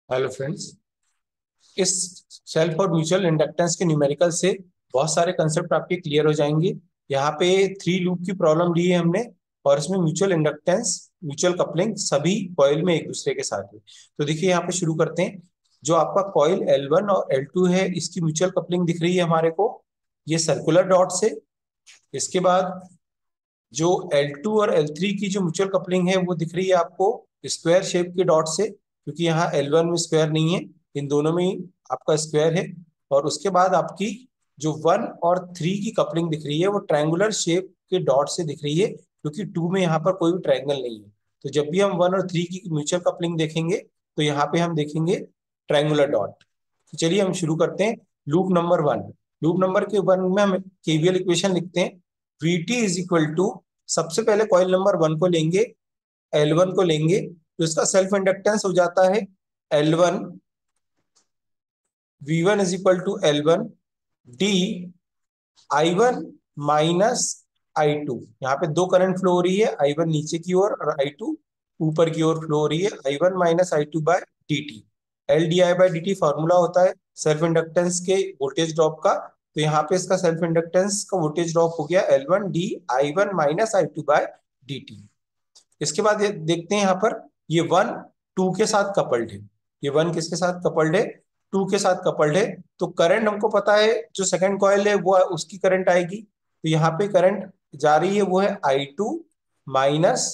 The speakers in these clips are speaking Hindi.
Hello friends. इस सेल्फ और म्यूचुअल इंडक्टेंस के न्यूमेरिकल से बहुत सारे कंसेप्ट आपके क्लियर हो जाएंगे। यहाँ पे थ्री लूप की प्रॉब्लम ली है हमने, और इसमें म्यूचुअल इंडक्टेंस, म्यूचुअल कपलिंग सभी कॉइल में एक दूसरे के साथ है। तो देखिए यहाँ पे शुरू करते हैं। जो आपका कॉइल L1 और L2 है, इसकी म्यूचुअल कपलिंग दिख रही है हमारे को, ये सर्कुलर डॉट से। इसके बाद जो L2 और L3 की जो म्यूचुअल कपलिंग है वो दिख रही है आपको स्क्वायर शेप के डॉट से, क्योंकि यहाँ L1 में स्क्वायर नहीं है, इन दोनों में ही आपका स्क्वायर है। और उसके बाद आपकी जो 1 और 3 की कपलिंग दिख रही है वो ट्रायंगुलर शेप के डॉट से दिख रही है, क्योंकि 2 में यहाँ पर कोई भी ट्रायंगल नहीं है। तो जब भी हम 1 और 3 की म्यूचुअल कपलिंग देखेंगे तो यहाँ पे हम देखेंगे ट्रायंगुलर डॉट। तो चलिए हम शुरू करते हैं। Loop number 1। लूप नंबर के 1 में हम केवीएल इक्वेशन लिखते हैं। Vt इज इक्वल टू, सबसे पहले कॉइल नंबर 1 को लेंगे, L1 को लेंगे, तो इसका सेल्फ इंडक्टेंस हो जाता है L1, V1 is equal to L1 d I1 minus I2। यहाँ पे दो करंट फ्लो हो रही है, I1 नीचे की ओर और I2 ऊपर की ओर फ्लो हो रही है, I1 minus I2 by dt। L d I by d t formula होता है सेल्फ इंडक्टेंस के वोल्टेज ड्रॉप का। तो यहाँ पे इसका सेल्फ इंडक्टेंस का वोल्टेज ड्रॉप हो गया L1 d I1 minus I2 by dt। इसके बाद ये देखते हैं यहाँ पर, ये 1 2 के साथ कपल्ड है। ये 1 किसके साथ कपल्ड है? 2 के साथ कपल्ड है। तो करंट हमको पता है, जो सेकंड कॉइल है वो उसकी करंट आएगी। तो यहाँ पे करंट जा रही है वो है I2 माइनस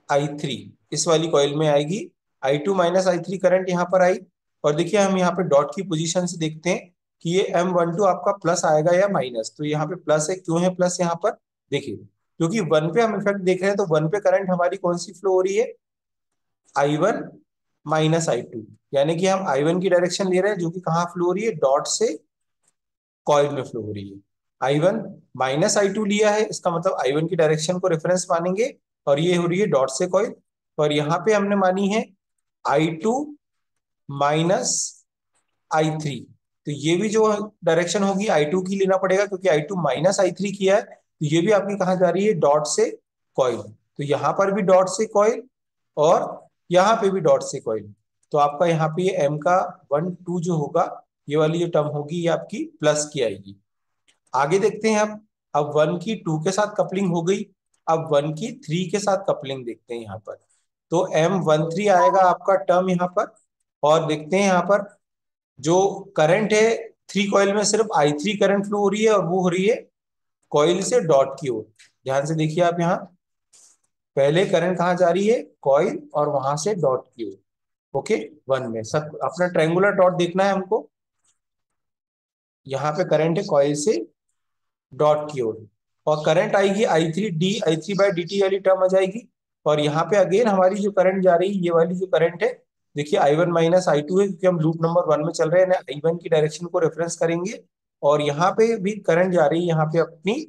I3, इस वाली कॉइल में आएगी। I2 माइनस I3 करंट यहाँ पर आई। और देखिए हम यहाँ पे डॉट की पोजीशन से देखते हैं कि ये M12 आपका प्लस आएगा या माइनस। तो यहाँ पे प्लस है, क्यों है प्लस यहाँ पर? देखिए, क्योंकि 1 पे हम इफेक्ट देख रहे हैं, तो 1 पे करंट हमारी कौन सी फ्लो हो रही है? I1 minus I2। यानी कि हम I1 की डायरेक्शन ले रहे हैं, जो कि कहाँ फ्लो हो रही है? डॉट से कॉइल में फ्लो हो रही है। I1 माइनस I2 लिया है, इसका मतलब I1 की डायरेक्शन को रेफरेंस मानेंगे, और ये हो रही है डॉट से कॉइल। और यहाँ पे हमने मानी है I2 माइनस I3। तो ये भी जो डायरेक्शन होगी I2 की लेना पड़ेगा, क्योंकि I2 माइनस I3 किया है। तो ये भी आपकी कहाँ जा रही है? डॉट से कॉइल। तो यहाँ पर भी डॉट से कॉइल, और यहाँ पे भी डॉट से कॉइल। तो आपका यहाँ पे ये M का 1 2 जो होगा, ये वाली जो टर्म होगी ये आपकी प्लस की आएगी। आगे देखते हैं अब 1 की 2 के साथ कपलिंग हो गई। अब 1 की 3 के साथ कपलिंग देखते हैं यहाँ पर। तो M13 आएगा आपका टर्म यहाँ पर। और देखते हैं यहाँ पर जो करंट है, 3 कॉइल में सिर्फ I3 करंट फ्लो हो रही है, और वो हो रही है कॉइल से डॉट की ओर। ध्यान से देखिए आप यहाँ, पहले करंट कहाँ जा रही है? कॉइल, और वहां से डॉट की ओर। ओके, 1 में सब अपना ट्रायंगुलर डॉट देखना है हमको। यहाँ पे करंट है कॉइल से डॉट की ओर, और करंट आएगी I3 बाई डी टी वाली टर्म आ जाएगी। और यहाँ पे अगेन हमारी जो करंट जा रही है, ये वाली जो करंट है, देखिए I1 माइनस I2 है, क्योंकि हम लूप नंबर 1 में चल रहे हैं ना, I1 की डायरेक्शन को रेफरेंस करेंगे। और यहाँ पे भी करंट जा रही है यहाँ पे अपनी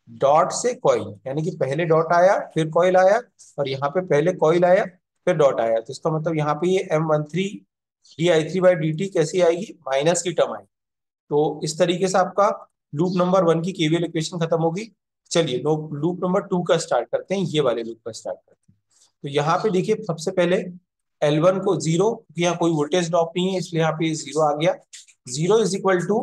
डॉट से कॉइल, यानी कि पहले डॉट आया फिर कॉइल आया, और यहाँ पे पहले कॉइल आया फिर डॉट आया। तो इसका मतलब यहाँ पे ये M13 D I3 by d T कैसी आएगी? माइनस की टर्म आएगी। तो इस तरीके से आपका लूप नंबर 1 की केवीएल इक्वेशन खत्म होगी। चलिए लूप नंबर 2 का स्टार्ट करते हैं, ये वाले लूप का स्टार्ट करते हैं। तो यहाँ पे देखिए सबसे पहले L1 को जीरो, क्योंकि यहाँ कोई वोल्टेज ड्रॉप नहीं है, इसलिए यहाँ पे जीरो आ गया। Zero is equal to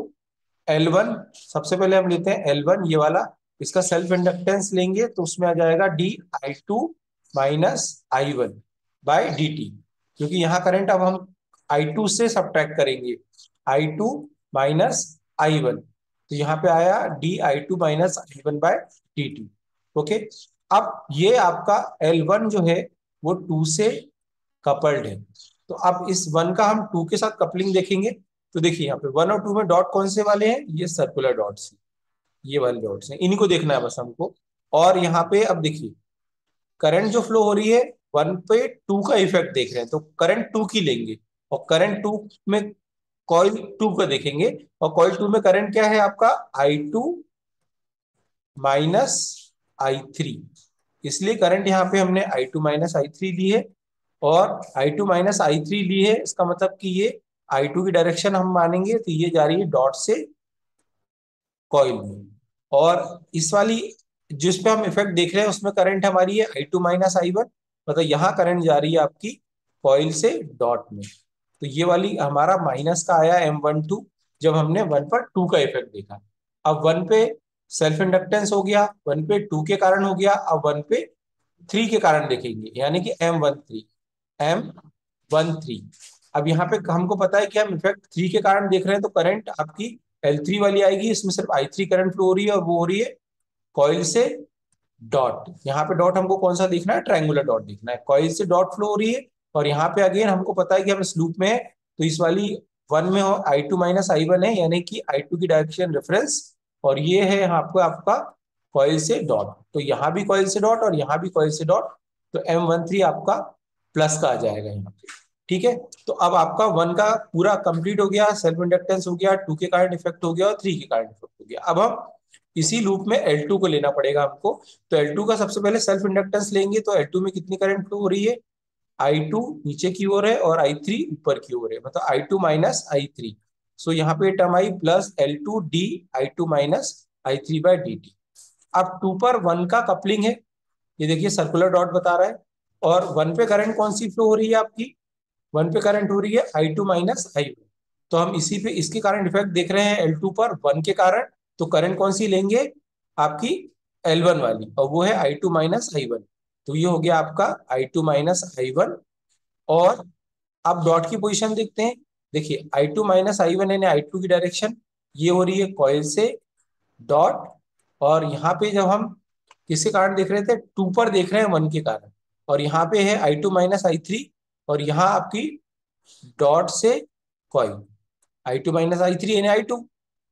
L1। सबसे पहले हम लेते हैं L1 ये वाला, इसका सेल्फ इंडक्टेंस लेंगे तो उसमें आ जाएगा d I2 minus I1 by d t. क्योंकि यहाँ करंट अब हम I2 से सब्ट्रैक्ट करेंगे, I2 माइनस I1। तो यहाँ पे आया d I2 minus I1 by d t. Okay, अब ये आपका L1 जो है वो 2 से कपल्ड है। तो अब इस 1 का हम 2 के साथ कपलिंग देखेंगे। तो देखिए यहाँ पे 1 और 2 में डॉट कौन से वाले हैं? ये सर्कुलर डॉट्स, ये वाले डॉट्स हैं, इन्हीं को देखना है बस हमको। और यहाँ पे अब देखिए करंट जो फ्लो हो रही है, 1 पे 2 का इफेक्ट देख रहे हैं, तो करंट 2 की लेंगे। और करंट 2 में कॉइल 2 का देखेंगे, और कॉइल 2 में करंट क्या है आपका? I2 minus I3। इसलिए करंट यहाँ पे हमने I2 माइनस I3 ली है। और I2 माइनस I3 ली है, इसका मतलब कि ये I2 की डायरेक्शन हम मानेंगे, तो ये जा रही है डॉट से कॉइल में। और इस वाली जिस पे हम इफेक्ट देख रहे हैं उसमें करंट हमारी है I2 माइनस I1, मतलब यहाँ करंट जा रही है आपकी कॉइल से डॉट में। तो ये वाली हमारा माइनस का आया M12 जब हमने 1 पर 2 का इफेक्ट देखा। अब 1 पे सेल्फ इंडक्टेंस हो गया, 1 पे 2 के कारण हो गया, अब 1 पे 3 के कारण देखेंगे, यानी कि M13। अब यहाँ पे हमको पता है कि हम इफेक्ट 3 के कारण देख रहे हैं, तो करंट आपकी L3 वाली आएगी, इसमें सिर्फ I3 करंट फ्लो हो रही है और वो हो रही है कॉइल से डॉट। यहाँ पे डॉट हमको कौन सा देखना है, ट्रायंगुलर डॉट देखना है, कॉइल से डॉट फ्लो हो रही है। और यहाँ पे अगेन हमको पता है कि हम इस लूप में है, तो इस वाली 1 में हो I2 माइनस I1 है, यानी कि I2 की डायरेक्शन रेफरेंस, और ये है यहाँ पे आपका कॉइल से डॉट, तो यहाँ भी कॉइल से डॉट और यहाँ भी कॉइल से डॉट, तो M13 आपका प्लस का आ जाएगा यहाँ पे। ठीक है, तो अब आपका 1 का पूरा कंप्लीट हो गया, सेल्फ इंडक्टेंस हो गया, 2 के कारण इफेक्ट हो गया और 3 के कारण इफेक्ट हो गया। अब हम इसी लूप में L2 को लेना पड़ेगा हमको, तो L2 का सबसे पहले सेल्फ इंडक्टेंस लेंगे, तो L2 में कितनी करंट फ्लो हो रही है, I2 नीचे की ओर है और I3 ऊपर की ओर है, मतलब I2 माइनस I3। सो यहाँ पे term I plus L2 D I2 minus I3 by dt। अब 2 पर 1 का कपलिंग है, ये देखिए सर्कुलर डॉट बता रहा है, और 1 पे करंट कौन सी फ्लो हो रही है आपकी, 1 पे करंट हो रही है I2 माइनस I1। तो हम इसी पे इसके कारण इफेक्ट देख रहे हैं L2 पर 1 के कारण, तो करंट कौन सी लेंगे आपकी L1 वाली, और वो है I2 माइनस I1। तो ये हो गया आपका I2 माइनस I1। और अब डॉट की पोजीशन देखते हैं, देखिए I2 माइनस I1 यानी I2 की डायरेक्शन ये हो रही है कॉइल से डॉट, और यहाँ पे जब हम किसके कारण देख रहे थे, 2 पर देख रहे हैं 1 के कारण, और यहाँ पे है I2 माइनस I3, और यहाँ आपकी डॉट से कॉइल, I2 माइनस I3 यानी I2,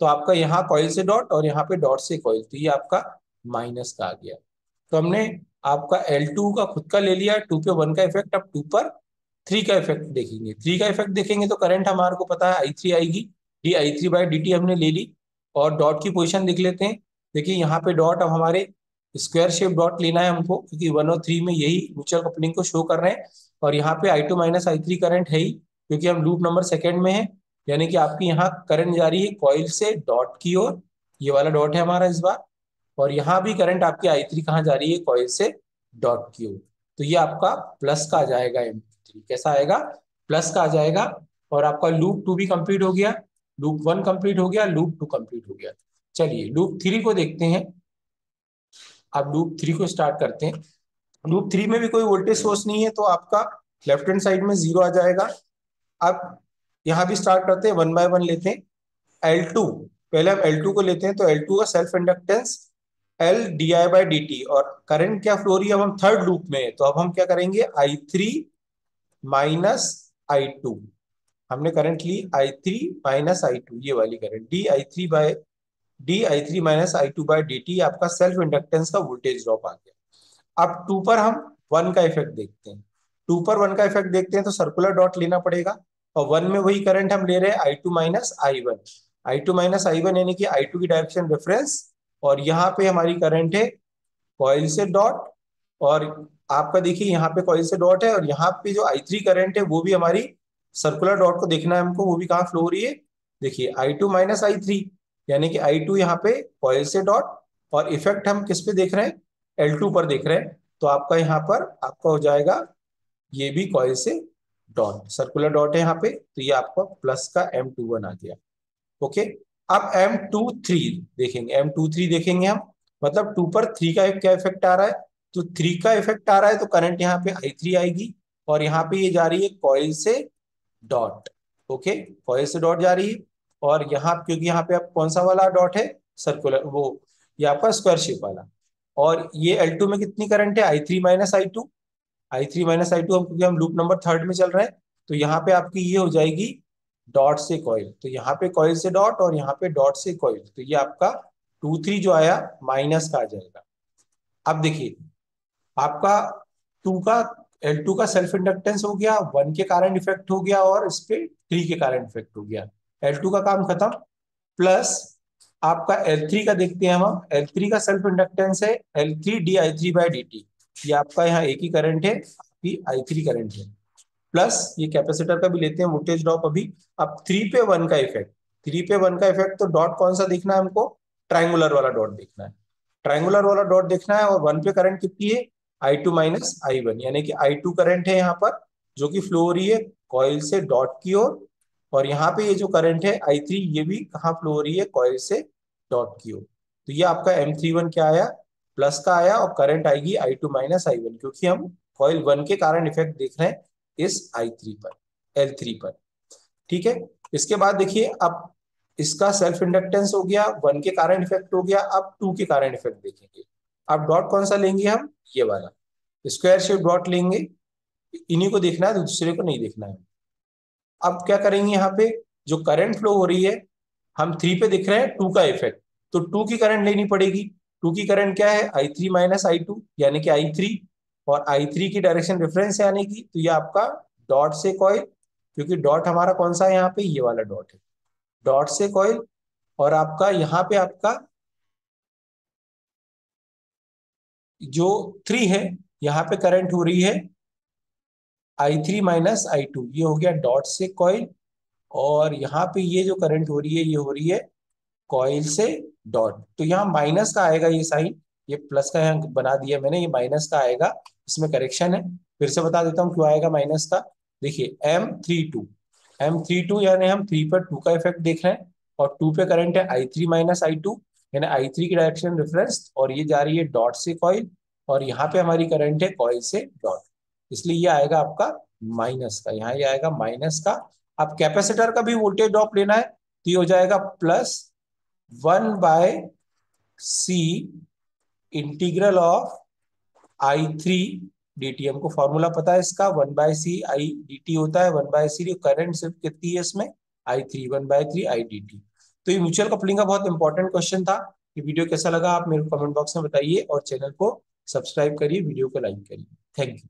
तो आपका यहाँ कॉइल से डॉट और यहाँ पे डॉट से कॉइल, तो ये आपका माइनस का आ गया। तो हमने आपका L2 का खुद का ले लिया, 2 पे 1 का इफेक्ट, अब 2 पर 3 का इफेक्ट देखेंगे। 3 का इफेक्ट देखेंगे तो करंट हमारे को पता है I3 आएगी, डी I3 बाई dt हमने ले ली। और डॉट की पोजीशन देख लेते हैं, देखिए यहाँ पे डॉट, अब हमारे स्क्वायर शेप डॉट लेना है हमको, क्योंकि 1 और 3 में यही म्यूचुअल कपलिंग को शो कर रहे हैं। और यहाँ पे I2 माइनस I3 करंट है ही, क्योंकि हम लूप नंबर सेकेंड में है, यानी कि आपकी यहाँ करंट जा रही है कॉइल से डॉट की ओर, ये वाला डॉट है हमारा इस बार, और यहाँ भी करंट आपकी I3 कहाँ जा रही है, कॉइल से डॉट की ओर। तो ये आपका प्लस का आ जाएगा M3, कैसा आएगा, प्लस का आ जाएगा। और आपका लूप 2 भी कंप्लीट हो गया, लूप 1 कंप्लीट हो गया, लूप 2 कंप्लीट हो गया। चलिए लूप 3 को देखते हैं। अब लूप 3 को स्टार्ट करते हैं। लूप 3 में भी कोई वोल्टेज सोर्स नहीं है, तो आपका लेफ्ट हैंड साइड में 0 आ जाएगा। अब यहाँ भी स्टार्ट करते हैं, 1 बाय 1 लेते हैं। L2, पहले हम L2 को लेते हैं, तो L2 का self inductance L di by dt, और करंट क्या फ्लो रही है, अब हम थर्ड लूप में है, तो अब हम क्या करेंगे, I3 माइनस I2, हमने करंट ली I3 माइनस I2, ये वाली current D I three minus I2 by dt, आपका सेल्फ इंडक्टेंस का वोल्टेज ड्रॉप आ गया। अब 2 पर हम 1 का इफेक्ट देखते हैं, 2 पर 1 का इफेक्ट देखते हैं, तो सर्कुलर डॉट लेना पड़ेगा, और 1 में वही करंट हम ले रहे हैं I2 minus I1, I2 minus I1 यानी कि I2 की डायरेक्शन रेफरेंस, और यहाँ पे हमारी करंट है कॉइल से डॉट, और आपका देखिए यहाँ पे कॉइल से डॉट है, और यहाँ पे जो I3 करंट है वो भी हमारी सर्कुलर डॉट को देखना है हमको, वो भी कहाँ फ्लो हो रही है, देखिए I2 माइनस I3, यानी कि I2 यहाँ पे कॉइल से डॉट, और इफेक्ट हम किस पे देख रहे हैं, L2 पर देख रहे हैं, तो आपका यहाँ पर आपका हो जाएगा ये भी कॉइल से डॉट, सर्कुलर डॉट है यहाँ पे, तो ये आपका प्लस का M21 आ गया। ओके, अब M23 देखेंगे, M23 देखेंगे हम, मतलब 2 पर 3 का क्या इफेक्ट आ रहा है, तो 3 का इफेक्ट आ रहा है, तो करंट यहाँ पे I3 आएगी, और यहाँ पे ये जा रही है कॉइल से डॉट। ओके, कॉइल से डॉट जा रही है, और यहाँ क्योंकि यहाँ पे आप कौन सा वाला डॉट है, सर्कुलर, वो ये आपका स्क्वायर शेप वाला। और ये L2 में कितनी करंट है, I3 minus I2, I3 minus I2, हम क्योंकि हम लूप नंबर थर्ड में चल रहे हैं, तो यहाँ पे आपकी ये हो जाएगी डॉट से कॉइल, तो यहाँ पे कॉइल से डॉट और यहाँ पे डॉट से कॉइल, तो ये आपका 2 3 जो आया माइनस का आ जाएगा। अब देखिए आपका 2 का L2 का सेल्फ इंडक्टेंस हो गया, 1 के कारण इफेक्ट हो गया, और इस पे 3 के कारण इफेक्ट हो गया, L2 का काम खत्म। प्लस आपका L3 का देखते हैं हम, L3 का सेल्फ इंडक्टेंस है L3 D I3 by dt, ये आपका यहाँ एक ही करंट है, आपकी I3 करंट है, प्लस ये कैपेसिटर का भी लेते हैं वोल्टेज ड्रॉप अभी। अब 3 पे 1 का इफेक्ट, 3 पे 1 का इफेक्ट, तो डॉट कौन सा देखना है हमको, ट्राइंगुलर वाला डॉट देखना है, ट्राइंगुलर वाला डॉट देखना है, और 1 पे करंट कितनी है, I2 माइनस I1, यानी कि I2 करंट है यहाँ पर, जो कि फ्लो हो रही है कॉइल से डॉट की ओर, और यहाँ पे ये जो करंट है I3 ये भी कहाँ फ्लो हो रही है, कॉइल से डॉट की ओर। तो ये आपका M31 क्या आया, प्लस का आया, और करंट आएगी I2 माइनस I1, क्योंकि हम कॉइल 1 के कारण इफेक्ट देख रहे हैं इस I3 पर, L3 पर। ठीक है, इसके बाद देखिए अब इसका सेल्फ इंडक्टेंस हो गया, 1 के कारण इफेक्ट हो गया, अब 2 के कारण इफेक्ट देखेंगे। अब डॉट कौन सा लेंगे हम, ये वाला स्क्वायर शेप डॉट लेंगे, इन्हीं को देखना है, दूसरे को नहीं देखना है। अब क्या करेंगे, यहाँ पे जो करंट फ्लो हो रही है, हम 3 पे दिख रहे हैं 2 का इफेक्ट, तो 2 की करंट लेनी पड़ेगी। 2 की करंट क्या है, I3 माइनस I2, यानी कि I3, और I3 की डायरेक्शन रेफरेंस है, यानी कि तो ये आपका डॉट से कॉइल, क्योंकि डॉट हमारा कौन सा है यहाँ पे, ये वाला डॉट है, डॉट से कॉइल, और आपका यहाँ पे आपका जो 3 है, यहाँ पे करंट हो रही है I3 माइनस I2, ये हो गया डॉट से कॉइल, और यहाँ पे ये जो करंट हो रही है ये हो रही है कॉइल से डॉट। तो यहाँ माइनस का आएगा ये साइन, ये प्लस का यहाँ बना दिया मैंने, ये माइनस का आएगा, इसमें करेक्शन है। फिर से बता देता हूँ क्यों आएगा माइनस का। देखिए M32 यानी हम 3 पर 2 का इफेक्ट देख रहे हैं, और 2 पे करंट है I3 माइनस I2, यानी I3 की डायरेक्शन रेफरेंस, और ये जा रही है डॉट से कॉइल, और यहाँ पे हमारी करंट है कॉइल से डॉट, इसलिए ये आएगा आपका माइनस का, यहाँ ये आएगा माइनस का। अब कैपेसिटर का भी वोल्टेज ड्रॉप लेना है, तो ये हो जाएगा plus 1/C integral of I3 dt। हमको फॉर्मूला पता है इसका, 1/C I dt होता है, 1/C करंट सिर्फ कितनी है इसमें, I3, 1/3 I dt। तो ये म्यूचुअल कपलिंग का बहुत इंपॉर्टेंट क्वेश्चन था। ये वीडियो कैसा लगा आप मेरे को कमेंट बॉक्स में बताइए, और चैनल को सब्सक्राइब करिए, वीडियो को लाइक करिए। Thank you.